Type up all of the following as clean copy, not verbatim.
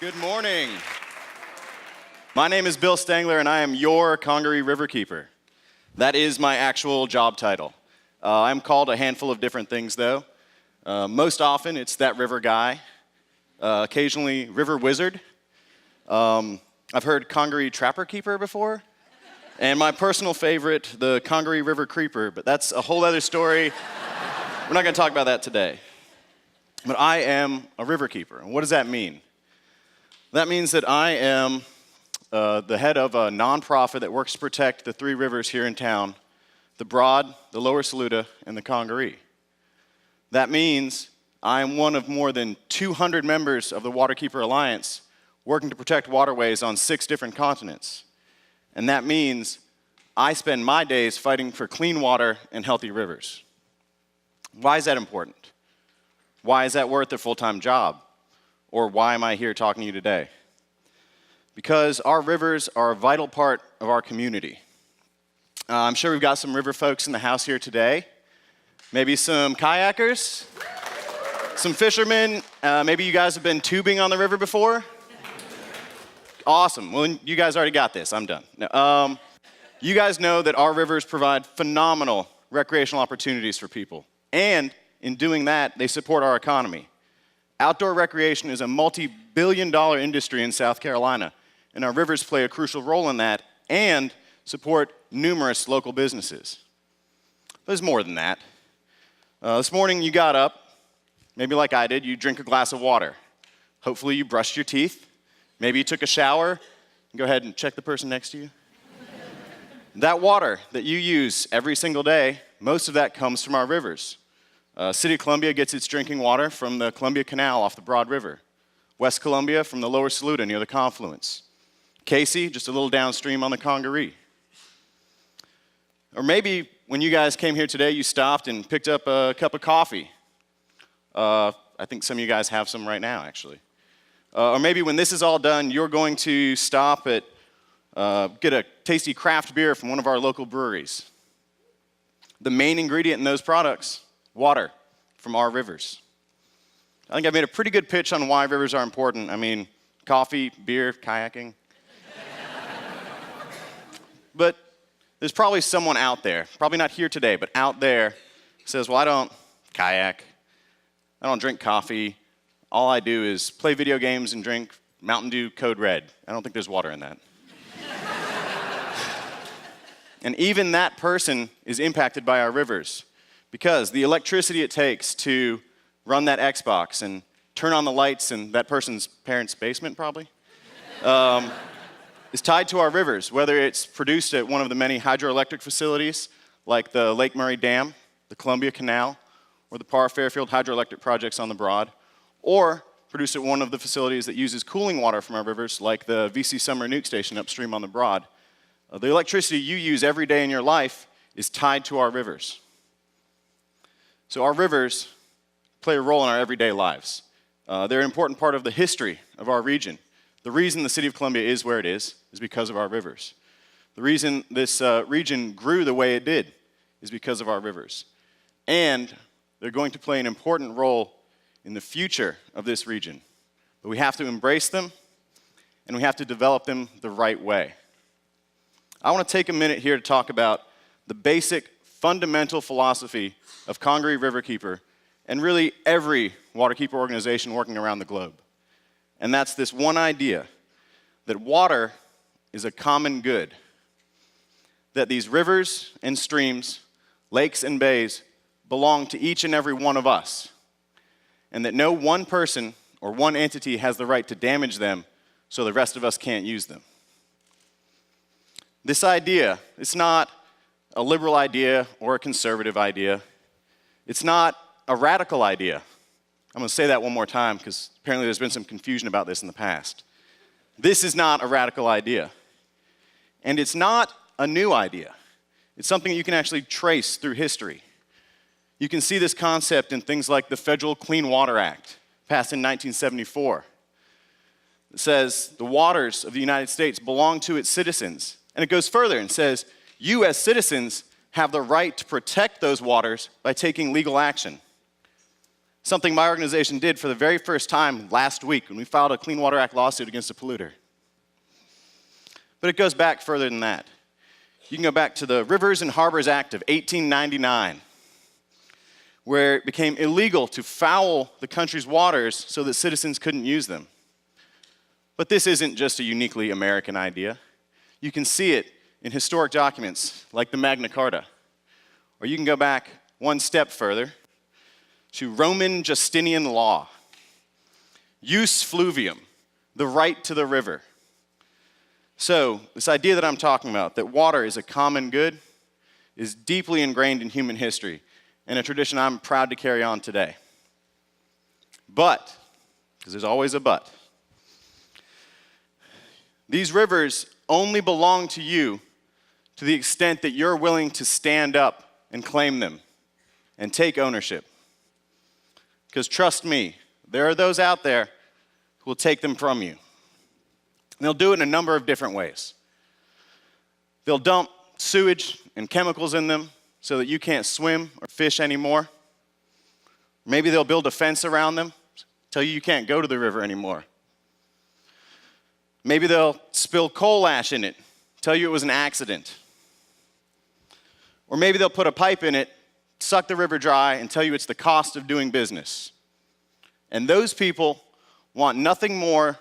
Good morning. My name is Bill Stangler, and I am your Congaree Riverkeeper. That is my actual job title. I'm called a handful of different things, though. Most often, it's that river guy. Occasionally, river wizard. I've heard Congaree Trapper Keeper before. And my personal favorite, the Congaree Riverkeeper, but that's a whole other story. We're not going to talk about that today. But I am a riverkeeper. And what does that mean? That means that I am the head of a nonprofit that works to protect the three rivers here in town, the Broad, the Lower Saluda, and the Congaree. That means I am one of more than 200 members of the Waterkeeper Alliance working to protect waterways on 6 different continents. And that means I spend my days fighting for clean water and healthy rivers. Why is that important? Why is that worth a full-time job? Or why am I here talking to you today? Because our rivers are a vital part of our community. I'm sure we've got some river folks in the house here today. Maybe some kayakers, some fishermen. Maybe you guys have been tubing on the river before. Awesome. Well, you guys already got this. I'm done. No, you guys know that our rivers provide phenomenal recreational opportunities for people. And in doing that, they support our economy. Outdoor recreation is a multi-billion-dollar industry in South Carolina, and our rivers play a crucial role in that and support numerous local businesses. There's more than that. This morning you got up, maybe like I did, you drink a glass of water. Hopefully you brushed your teeth. Maybe you took a shower. Go ahead and check the person next to you. That water that you use every single day, most of that comes from our rivers. City of Columbia gets its drinking water from the Columbia Canal off the Broad River. West Columbia from the Lower Saluda near the confluence. Casey, just a little downstream on the Congaree. Or maybe when you guys came here today, you stopped and picked up a cup of coffee. I think some of you guys have some right now, actually. Or maybe when this is all done, you're going to stop at, get a tasty craft beer from one of our local breweries. The main ingredient in those products, water from our rivers. I think I've made a pretty good pitch on why rivers are important. I mean, coffee, beer, kayaking. But there's probably someone out there, probably not here today, but out there, who says, well, I don't kayak, I don't drink coffee, all I do is play video games and drink Mountain Dew Code Red. I don't think there's water in that. And even that person is impacted by our rivers, because the electricity it takes to run that Xbox and turn on the lights in that person's parents' basement, probably, is tied to our rivers, whether it's produced at one of the many hydroelectric facilities, like the Lake Murray Dam, the Columbia Canal, or the Parr Fairfield hydroelectric projects on the Broad, or produced at one of the facilities that uses cooling water from our rivers, like the VC Summer Nuke Station upstream on the Broad. The electricity you use every day in your life is tied to our rivers. So our rivers play a role in our everyday lives. They're an important part of the history of our region. The reason the city of Columbia is where it is because of our rivers. The reason this region grew the way it did is because of our rivers. And they're going to play an important role in the future of this region. But we have to embrace them, and we have to develop them the right way. I want to take a minute here to talk about the basic, fundamental philosophy of Congaree Riverkeeper and really every waterkeeper organization working around the globe. And that's this one idea, that water is a common good, that these rivers and streams, lakes and bays belong to each and every one of us, and that no one person or one entity has the right to damage them so the rest of us can't use them. This idea, it's not a liberal idea or a conservative idea. It's not a radical idea. I'm going to say that one more time because apparently there's been some confusion about this in the past. This is not a radical idea. And it's not a new idea. It's something you can actually trace through history. You can see this concept in things like the Federal Clean Water Act, passed in 1974. It says the waters of the United States belong to its citizens. And it goes further and says, you as citizens have the right to protect those waters by taking legal action. something my organization did for the very first time last week when we filed a Clean Water Act lawsuit against a polluter. But it goes back further than that. You can go back to the Rivers and Harbors Act of 1899, where it became illegal to foul the country's waters so that citizens couldn't use them. But this isn't just a uniquely American idea. You can see it in historic documents like the Magna Carta. Or you can go back one step further to Roman Justinian law. Jus fluvium, the right to the river. So, this idea that I'm talking about, that water is a common good, is deeply ingrained in human history, and a tradition I'm proud to carry on today. But, because there's always a but, these rivers only belong to you to the extent that you're willing to stand up and claim them and take ownership. Because trust me, there are those out there who will take them from you. And they'll do it in a number of different ways. They'll dump sewage and chemicals in them so that you can't swim or fish anymore. Maybe they'll build a fence around them, tell you can't go to the river anymore. Maybe they'll spill coal ash in it, tell you it was an accident. Or maybe they'll put a pipe in it, suck the river dry, and tell you it's the cost of doing business. And those people want nothing more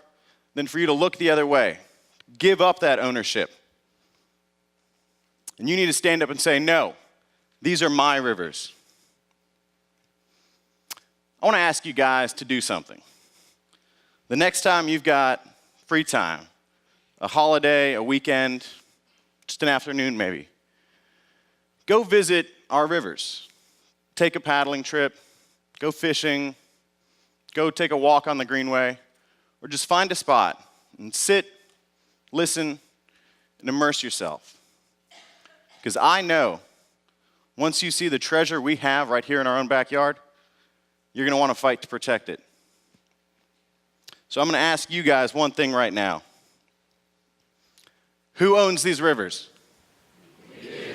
than for you to look the other way, give up that ownership. And you need to stand up and say, no, these are my rivers. I want to ask you guys to do something. The next time you've got free time, a holiday, a weekend, just an afternoon maybe, go visit our rivers. Take a paddling trip, go fishing, go take a walk on the Greenway, or just find a spot and sit, listen, and immerse yourself. Because I know once you see the treasure we have right here in our own backyard, you're going to want to fight to protect it. So I'm going to ask you guys one thing right now. Who owns these rivers? We do.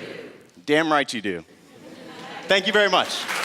Damn right you do. Thank you very much.